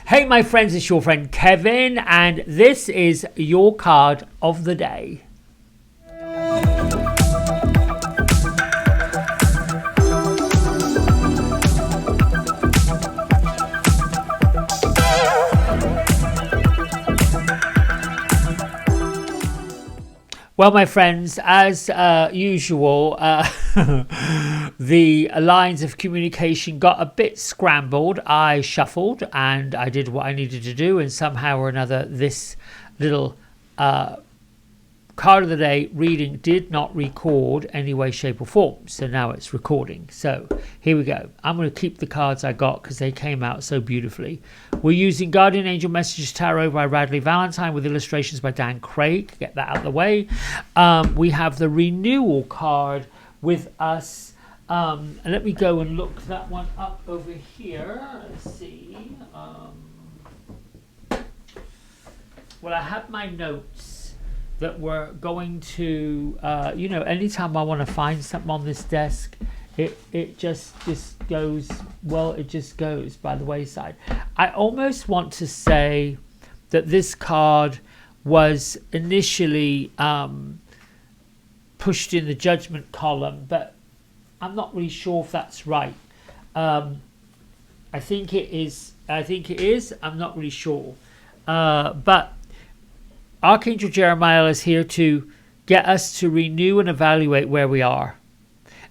Hey my friends, it's your friend Kevin, and this is your card of the day. Well, my friends, as usual, the lines of communication got a bit scrambled. I shuffled and I did what I needed to do, and somehow or another this little card of the day reading did not record any way, shape or form. So now it's recording. So here we go. I'm going to keep the cards I got because they came out so beautifully. We're using Guardian Angel Messages Tarot by Radleigh Valentine with illustrations by Dan Craig. Get that out of the way. We have the renewal card with us. And let me go and look that one up over here. Let's see. Well, I have my notes that we're going to, anytime I want to find something on this desk, it just goes, well, it just goes by the wayside. I almost want to say that this card was initially pushed in the judgment column, but I'm not really sure if that's right. I think it is. I'm not really sure. But Archangel Jeremiah is here to get us to renew and evaluate where we are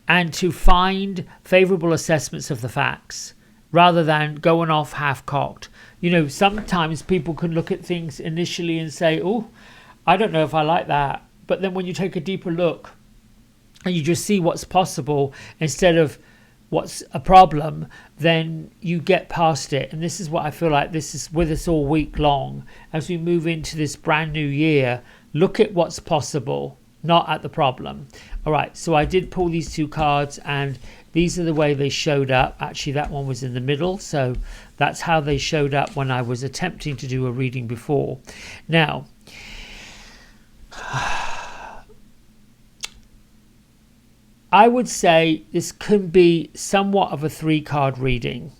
and to find favorable assessments of the facts rather than going off half-cocked. Sometimes people can look at things initially and say, oh, I don't know if I like that. But then when you take a deeper look and you just see what's possible instead of what's a problem, then you get past it. And this is what I feel like this is with us all week long as we move into this brand new year. Look at what's possible, not at the problem. All right, so I did pull these two cards and these are the way they showed up. Actually, that one was in the middle, so that's how they showed up when I was attempting to do a reading before. Now, I would say this can be somewhat of a 3-card reading.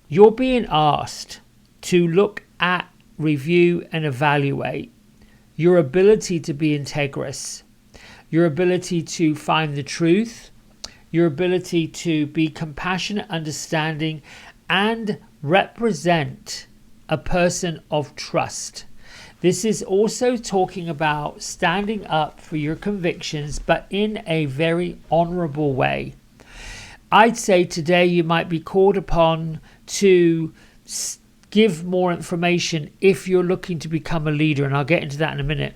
You're being asked to look at, review and evaluate your ability to be integrous, your ability to find the truth, your ability to be compassionate, understanding and represent a person of trust. This is also talking about standing up for your convictions, but in a very honorable way. I'd say today you might be called upon to give more information if you're looking to become a leader, and I'll get into that in a minute.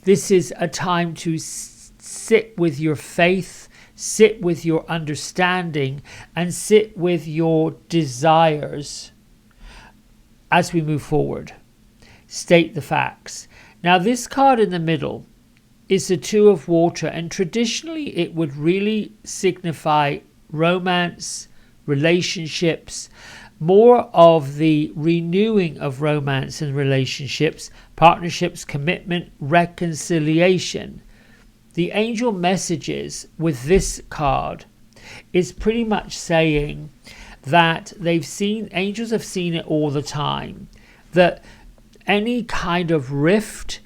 This is a time to sit with your faith, sit with your understanding, and sit with your desires as we move forward. State the facts. Now this card in the middle is the Two of Water, and traditionally it would really signify romance, relationships, more of the renewing of romance and relationships, partnerships, commitment, reconciliation. The angel messages with this card is pretty much saying that angels have seen it all the time, that any kind of rift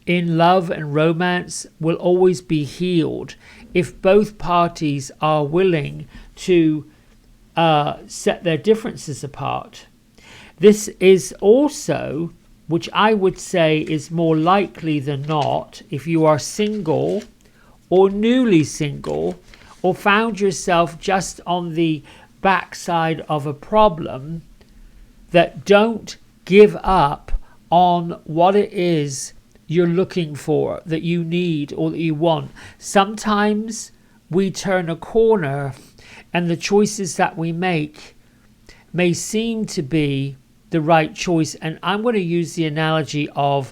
in love and romance will always be healed if both parties are willing to set their differences apart. This is also, which I would say is more likely than not, if you are single or newly single or found yourself just on the backside of a problem, that don't give up on what it is you're looking for, that you need or that you want. Sometimes we turn a corner and the choices that we make may seem to be the right choice. And I'm going to use the analogy of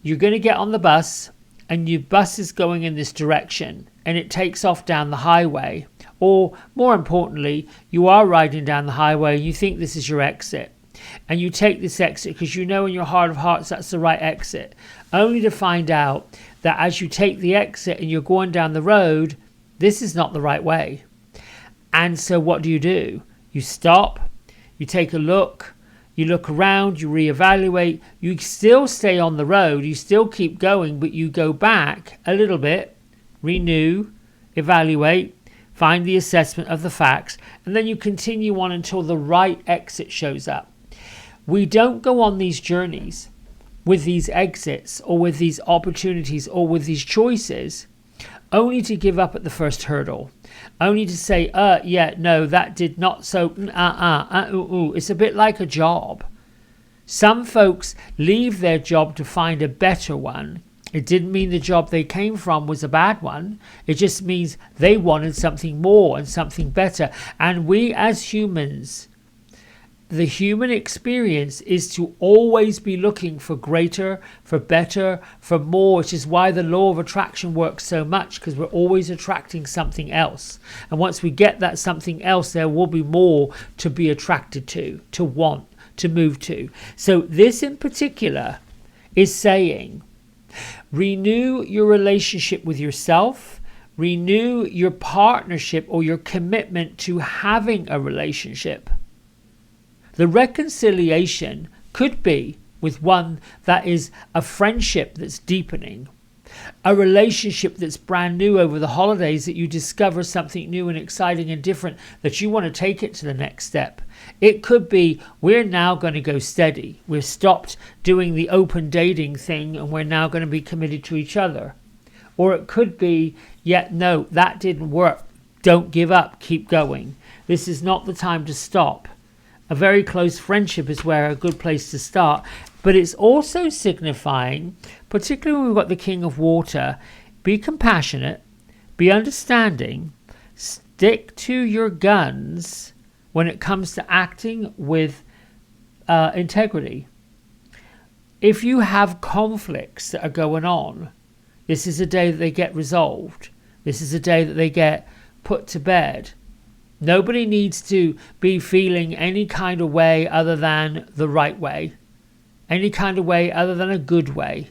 you're going to get on the bus and your bus is going in this direction and it takes off down the highway. Or more importantly, you are riding down the highway and you think this is your exit. And you take this exit because you know in your heart of hearts that's the right exit, only to find out that as you take the exit and you're going down the road, this is not the right way. And so what do? You stop, You take a look, you look around, you reevaluate, you still stay on the road, you still keep going, but you go back a little bit, renew, evaluate, find the assessment of the facts, and then you continue on until the right exit shows up. We don't go on these journeys with these exits or with these opportunities or with these choices only to give up at the first hurdle, only to say, yeah, no, that did not, so, It's a bit like a job. Some folks leave their job to find a better one. It didn't mean the job they came from was a bad one. It just means they wanted something more and something better. And we as humans, the human experience is to always be looking for greater, for better, for more, which is why the law of attraction works so much, because we're always attracting something else. And once we get that something else, there will be more to be attracted to want, to move to. So this in particular is saying, renew your relationship with yourself, renew your partnership or your commitment to having a relationship. The reconciliation could be with one that is a friendship that's deepening, a relationship that's brand new over the holidays, that you discover something new and exciting and different, that you want to take it to the next step. It could be, we're now going to go steady. We've stopped doing the open dating thing and we're now going to be committed to each other. Or it could be, no, that didn't work. Don't give up. Keep going. This is not the time to stop. A very close friendship is where a good place to start. But it's also signifying, particularly when we've got the King of Water, be compassionate, be understanding, stick to your guns when it comes to acting with integrity. If you have conflicts that are going on, this is a day that they get resolved. This is a day that they get put to bed. Nobody needs to be feeling any kind of way other than the right way. Any kind of way other than a good way.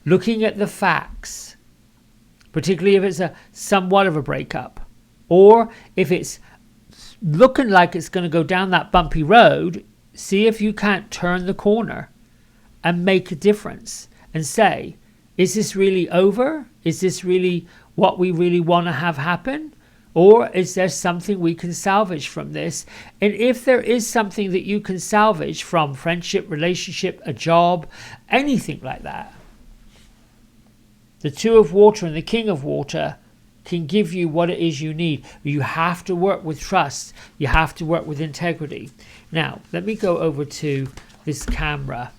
Looking at the facts, particularly if it's a somewhat of a breakup, or if it's looking like it's going to go down that bumpy road, see if you can't turn the corner and make a difference and say, is this really over? Is this really what we really want to have happen? Or is there something we can salvage from this? And if there is something that you can salvage from friendship, relationship, a job, anything like that, the Two of Water and the King of Water can give you what it is you need. You have to work with trust. You have to work with integrity. Now, let me go over to this camera.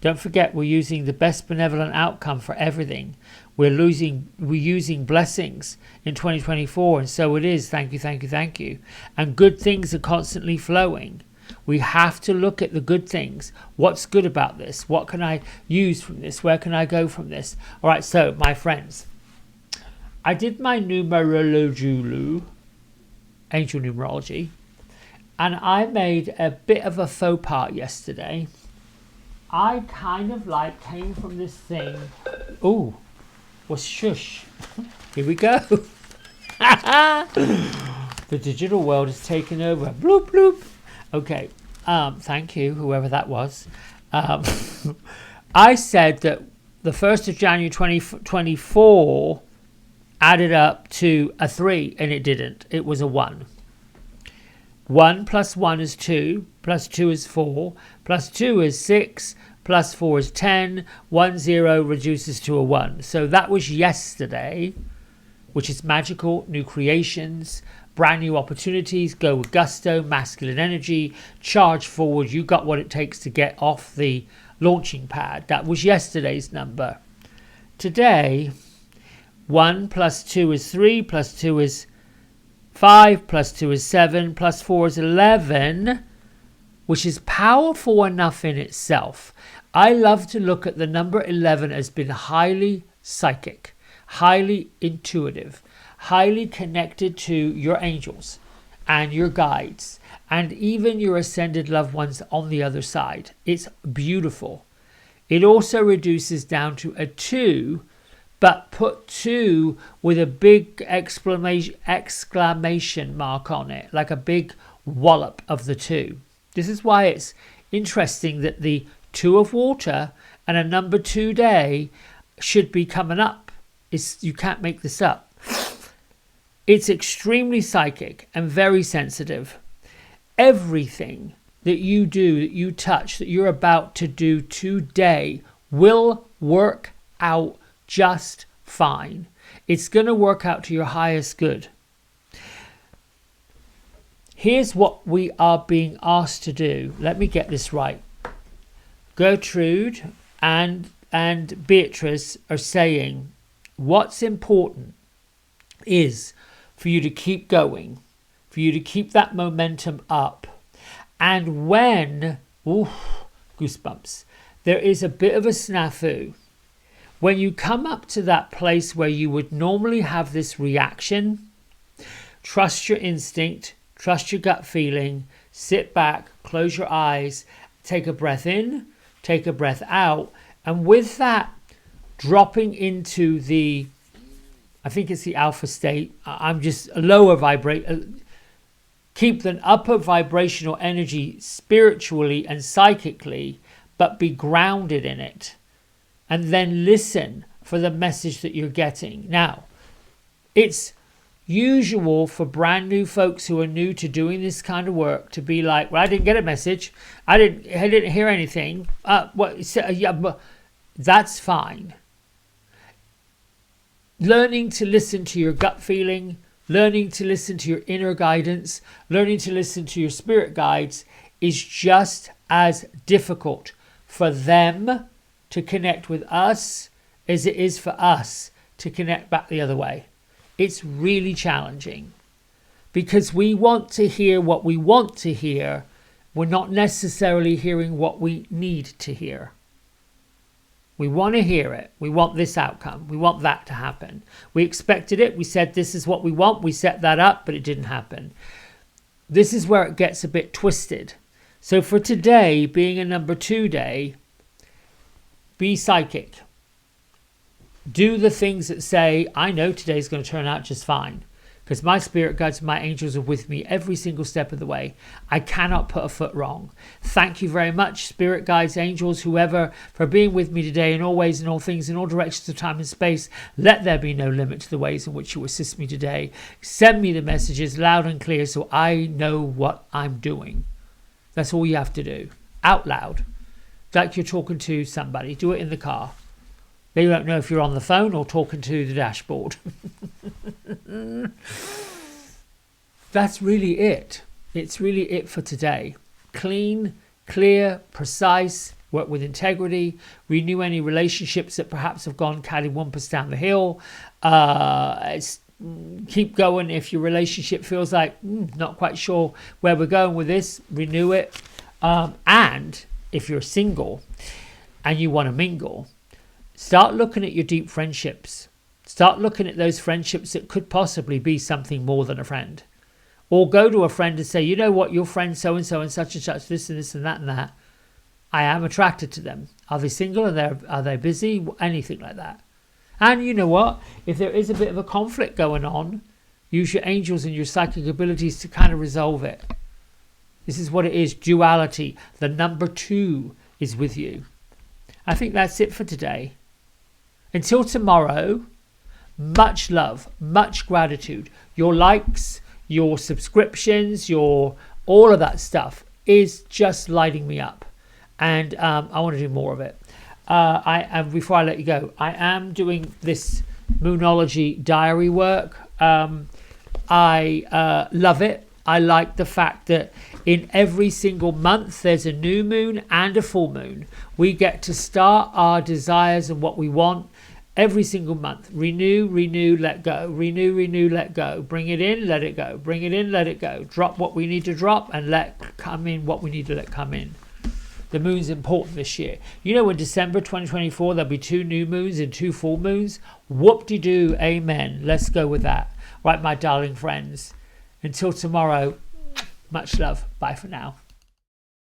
Don't forget, we're using the best benevolent outcome for everything. We're using blessings in 2024, and so it is. Thank you, thank you, thank you. And good things are constantly flowing. We have to look at the good things. What's good about this? What can I use from this? Where can I go from this? All right, so my friends, I did my numerology, angel numerology, and I made a bit of a faux pas yesterday. I kind of came from this thing. Ooh, was shush. Here we go. The digital world is taking over. Bloop, bloop. Okay. Thank you, whoever that was. I said that the 1st of January 2024 added up to a 3, and it didn't. It was a 1. 1 plus 1 is 2, plus 2 is 4, plus 2 is 6, plus 4 is 10, 1 0 reduces to a 1. So that was yesterday, which is magical, new creations, brand new opportunities, go with gusto, masculine energy, charge forward. You got what it takes to get off the launching pad. That was yesterday's number. Today, 1 plus 2 is 3, plus 2 is 5, plus 2 is 7, plus 4 is 11, which is powerful enough in itself. I love to look at the number 11 as being highly psychic, highly intuitive, highly connected to your angels and your guides and even your ascended loved ones on the other side. It's beautiful. It also reduces down to a 2, but put 2 with a big exclamation mark on it, like a big wallop of the two. This is why it's interesting that the Two of Water and a number 2 day should be coming up. You can't make this up. It's extremely psychic and very sensitive. Everything that you do, that you touch, that you're about to do today will work out just fine. It's going to work out to your highest good. Here's what we are being asked to do. Let me get this right. Gertrude and Beatrice are saying what's important is for you to keep going, for you to keep that momentum up. And when, goosebumps, there is a bit of a snafu, when you come up to that place where you would normally have this reaction, trust your instinct, trust your gut feeling, sit back, close your eyes, take a breath in, take a breath out. And with that, dropping into the, I think it's the alpha state. I'm just a lower keep the upper vibrational energy spiritually and psychically, but be grounded in it. And then listen for the message that you're getting. Now, it's usual for brand new folks who are new to doing this kind of work to be like, well, I didn't get a message. I didn't hear anything. But that's fine. Learning to listen to your gut feeling, learning to listen to your inner guidance, learning to listen to your spirit guides is just as difficult for them to connect with us as it is for us to connect back the other way. It's really challenging because we want to hear what we want to hear. We're not necessarily hearing what we need to hear. We want to hear it. We want this outcome. We want that to happen. We expected it. We said this is what we want. We set that up, but it didn't happen. This is where it gets a bit twisted. So for today, being a number 2 day, be psychic. Do the things that say, I know today's going to turn out just fine. Because my spirit guides and my angels are with me every single step of the way. I cannot put a foot wrong. Thank you very much, spirit guides, angels, whoever, for being with me today in all ways and all things, in all directions of time and space. Let there be no limit to the ways in which you assist me today. Send me the messages loud and clear so I know what I'm doing. That's all you have to do. Out loud. Like you're talking to somebody. Do it in the car. They don't know if you're on the phone or talking to the dashboard. That's really it. It's really it for today. Clean, clear, precise, work with integrity, renew any relationships that perhaps have gone cattywampus down the hill. Keep going if your relationship feels like not quite sure where we're going with this, renew it. And if you're single and you want to mingle, start looking at your deep friendships. Start looking at those friendships that could possibly be something more than a friend. Or go to a friend and say, you know what, your friend so-and-so and such, this and this and that and that. I am attracted to them. Are they single? Are they busy? Anything like that. And you know what? If there is a bit of a conflict going on, use your angels and your psychic abilities to kind of resolve it. This is what it is, duality. The number 2 is with you. I think that's it for today. Until tomorrow, much love, much gratitude. Your likes, your subscriptions, all of that stuff is just lighting me up. And I want to do more of it. Before I let you go, I am doing this Moonology diary work. I love it. I like the fact that in every single month there's a new moon and a full moon. We get to start our desires and what we want every single month. Renew, renew, let go. Renew, renew, let go. Bring it in, let it go. Bring it in, let it go. Drop what we need to drop and let come in what we need to let come in. The moon's important this year. You know, in December 2024, there'll be 2 new moons and 2 full moons. Whoop-de-doo, amen. Let's go with that. Right, my darling friends. Until tomorrow, much love. Bye for now.